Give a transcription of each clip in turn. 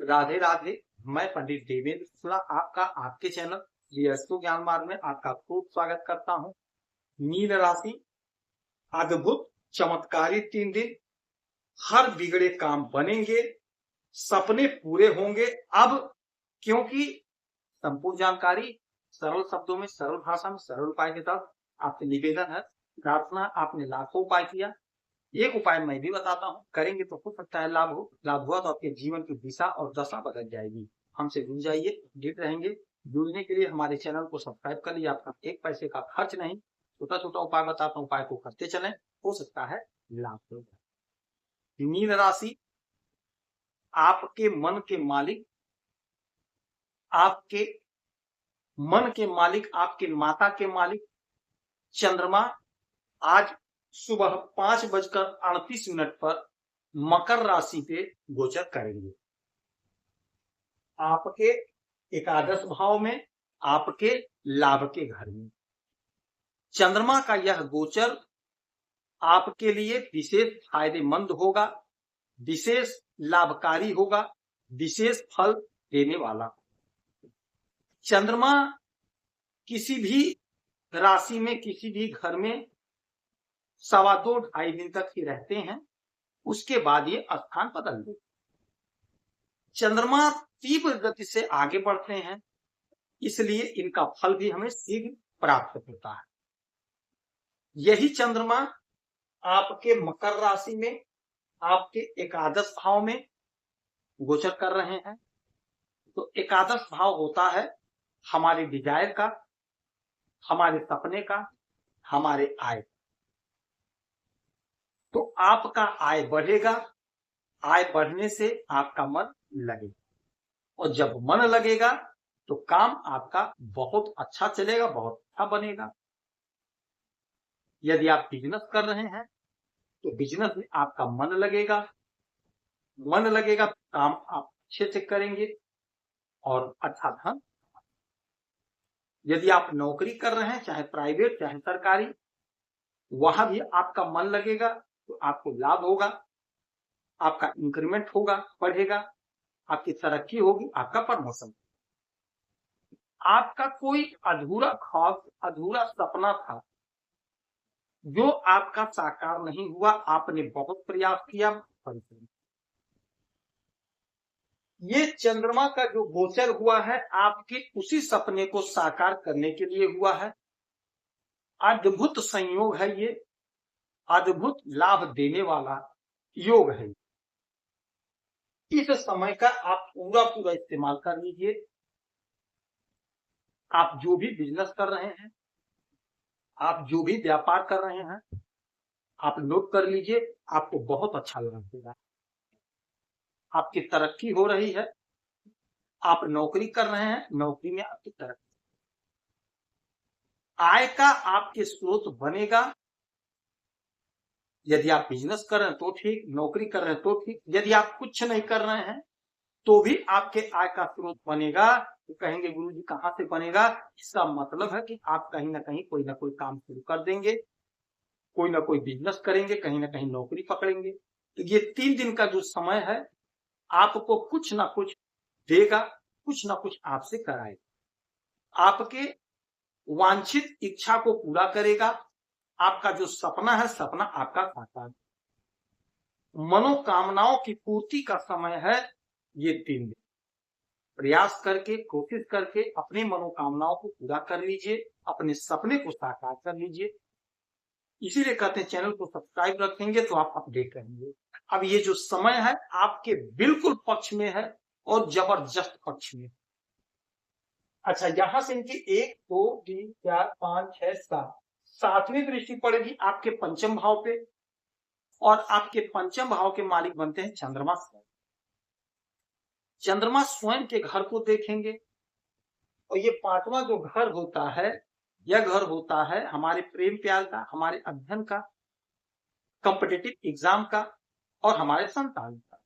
राधे राधे। मैं पंडित देवेंद्र शुक्ला आपका आपके चैनल ये ज्ञान मार्ग में आपका खूब स्वागत करता हूं। मीन राशि, अद्भुत चमत्कारी 3 दिन, हर बिगड़े काम बनेंगे, सपने पूरे होंगे। अब क्योंकि संपूर्ण जानकारी सरल शब्दों में, सरल भाषा में, सरल उपाय के साथ आपसे निवेदन है, प्रार्थना। आपने लाखों उपाय किया, एक उपाय मैं भी बताता हूं, करेंगे तो हो सकता है लाभ हो। लाभ हुआ तो आपके जीवन की दिशा और दशा बदल जाएगी। हमसे जुड़ जाइए, जुड़े रहेंगे। जुड़ने के लिए हमारे चैनल को सब्सक्राइब कर लीजिए, आपका एक पैसे का खर्च नहीं। छोटा छोटा उपाय बताता हूं, उपाय को करते चलें, हो सकता है लाभ हो। मीन राशि, आपके मन के मालिक, आपके मन के मालिक, आपके माता के मालिक चंद्रमा आज सुबह 5:38 पर मकर राशि पे गोचर करेंगे। आपके एकादश भाव में, आपके लाभ के घर में चंद्रमा का यह गोचर आपके लिए विशेष फायदेमंद होगा, विशेष लाभकारी होगा, विशेष फल देने वाला। चंद्रमा किसी भी राशि में, किसी भी घर में 2.25 दिन तक ही रहते हैं, उसके बाद ये स्थान बदल देते। चंद्रमा तीव्र गति से आगे बढ़ते हैं, इसलिए इनका फल भी हमें शीघ्र प्राप्त होता है। यही चंद्रमा आपके मकर राशि में, आपके एकादश भाव में गोचर कर रहे हैं। तो एकादश भाव होता है हमारे डिजायर का, हमारे सपने का, हमारे आय। तो आपका आय बढ़ेगा, आय बढ़ने से आपका मन लगेगा, और जब मन लगेगा तो काम आपका बहुत अच्छा चलेगा, बहुत अच्छा बनेगा। यदि आप बिजनेस कर रहे हैं तो बिजनेस में आपका मन लगेगा, मन लगेगा काम आप अच्छे से करेंगे और अच्छा धन। यदि आप नौकरी कर रहे हैं, चाहे प्राइवेट चाहे सरकारी, वहां भी आपका मन लगेगा तो आपको लाभ होगा, आपका इंक्रीमेंट होगा, बढ़ेगा, आपकी तरक्की होगी, आपका प्रमोशन। आपका कोई अधूरा ख्वाब, अधूरा सपना था जो आपका साकार नहीं हुआ, आपने बहुत प्रयास किया, परिश्रम। ये चंद्रमा का जो गोचर हुआ है आपके उसी सपने को साकार करने के लिए हुआ है। अद्भुत संयोग है ये, अद्भुत लाभ देने वाला योग है। इस समय का आप पूरा पूरा इस्तेमाल कर लीजिए। आप जो भी बिजनेस कर रहे हैं, आप जो भी व्यापार कर रहे हैं, आप नोट कर लीजिए, आपको बहुत अच्छा लाभ देगा। आपकी तरक्की हो रही है, आप नौकरी कर रहे हैं, नौकरी में आपकी तरक्की, आय का आपके स्रोत बनेगा। यदि आप बिजनेस कर रहे हैं तो ठीक, नौकरी कर रहे हैं तो ठीक, यदि आप कुछ नहीं कर रहे हैं तो भी आपके आय का स्रोत बनेगा। तो कहेंगे गुरुजी कहां से बनेगा? इसका मतलब है कि आप कहीं ना कहीं कोई ना कोई काम शुरू कर देंगे, कोई ना कोई बिजनेस करेंगे, कहीं ना कहीं नौकरी पकड़ेंगे। तो ये 3 दिन का जो समय है आपको कुछ ना कुछ देगा, कुछ ना कुछ आपसे कराएगा, आपके वांछित इच्छा को पूरा करेगा। आपका जो सपना है, सपना आपका साकार, मनोकामनाओं की पूर्ति का समय है ये 3 दिन। प्रयास करके, कोशिश करके अपनी मनोकामनाओं को पूरा कर लीजिए, अपने सपने को साकार कर लीजिए। इसीलिए कहते हैं चैनल को सब्सक्राइब रखेंगे तो आप अपडेट रहेंगे। अब ये जो समय है आपके बिल्कुल पक्ष में है और जबरदस्त पक्ष में। अच्छा, यहां से इनकी 1 2 3 4 5 6 7 सातवीं दृष्टि पड़ेगी आपके पंचम भाव पे, और आपके पंचम भाव के मालिक बनते हैं चंद्रमा स्वयं। चंद्रमा स्वयं के घर को देखेंगे, और ये 5वां जो घर होता है, यह घर होता है हमारे प्रेम प्यार का, हमारे अध्ययन का, कॉम्पिटिटिव एग्जाम का, और हमारे संतान का।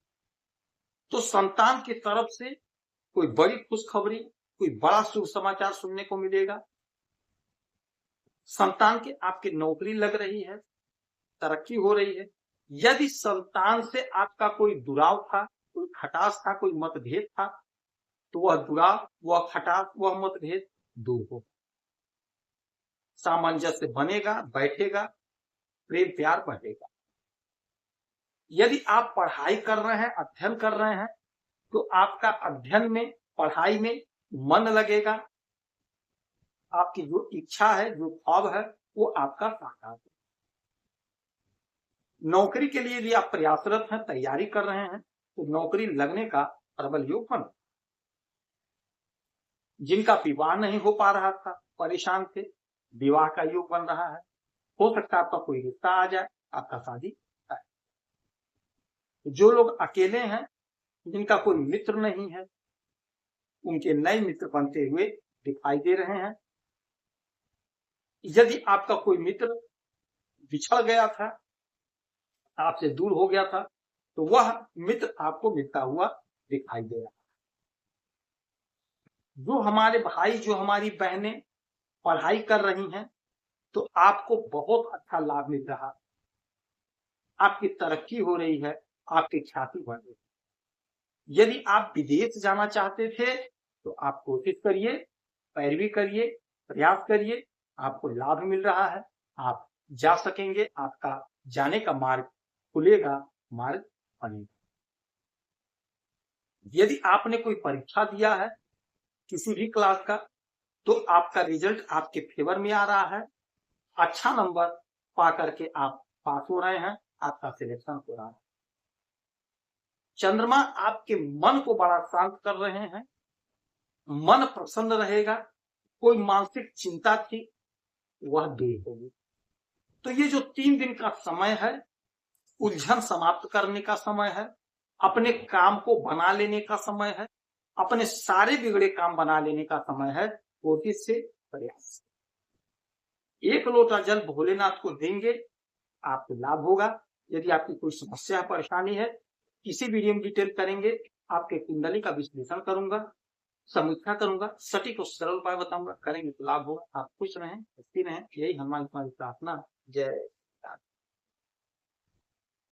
तो संतान की तरफ से कोई बड़ी खुशखबरी, कोई बड़ा शुभ समाचार सुनने को मिलेगा। संतान के आपकी नौकरी लग रही है, तरक्की हो रही है। यदि संतान से आपका कोई दुराव था, कोई खटास था, कोई मतभेद था, तो वह जुड़ाव, वह खटास, वह मतभेद दूर हो, सामंजस्य बनेगा, बैठेगा, प्रेम प्यार बढ़ेगा। यदि आप पढ़ाई कर रहे हैं, अध्ययन कर रहे हैं, तो आपका अध्ययन में, पढ़ाई में मन लगेगा, आपकी जो इच्छा है, जो ख्वाब है, वो आपका साकार है। नौकरी के लिए यदि आप प्रयासरत हैं, तैयारी कर रहे हैं, तो नौकरी लगने का प्रबल योग बन। जिनका विवाह नहीं हो पा रहा था, परेशान थे, विवाह का योग बन रहा है। हो सकता है आपका कोई रिश्ता आ जाए, आपका शादी है। जो लोग अकेले हैं, जिनका कोई मित्र नहीं है, उनके नए मित्र बनते हुए दिखाई दे रहे हैं। यदि आपका कोई मित्र बिछड़ गया था, आपसे दूर हो गया था, तो वह मित्र आपको मिलता हुआ दिखाई दे रहा है। जो हमारे भाई, जो हमारी बहनें पढ़ाई कर रही हैं, तो आपको बहुत अच्छा लाभ मिल रहा है, आपकी तरक्की हो रही है, आपकी ख्याति बढ़ रही है। यदि आप विदेश जाना चाहते थे, तो आप कोशिश करिए, पैरवी करिए, प्रयास करिए, आपको लाभ मिल रहा है, आप जा सकेंगे, आपका जाने का मार्ग खुलेगा, मार्ग बनेगा। यदि आपने कोई परीक्षा दिया है किसी भी क्लास का, तो आपका रिजल्ट आपके फेवर में आ रहा है, अच्छा नंबर पा करके आप पास हो रहे हैं, आपका सिलेक्शन हो रहा है। चंद्रमा आपके मन को बड़ा शांत कर रहे हैं, मन प्रसन्न रहेगा, कोई मानसिक चिंता थी वह दूर होगी। तो ये जो 3 दिन का समय है, उलझन समाप्त करने का समय है, अपने काम को बना लेने का समय है, अपने सारे बिगड़े काम बना लेने का समय है। कोशिश से प्रयास, 1 लोटा जल भोलेनाथ को देंगे, आपको लाभ होगा। यदि आपकी कोई समस्या, परेशानी है, इसी वीडियो में डिटेल करेंगे, आपके कुंडली का विश्लेषण करूंगा, समीक्षा करूंगा, सटीक और सरल उपाय बताऊंगा, करेंगे तो लाभ होगा। आप खुश रहें, सुखी रहें, यही हमारी प्रार्थना। जय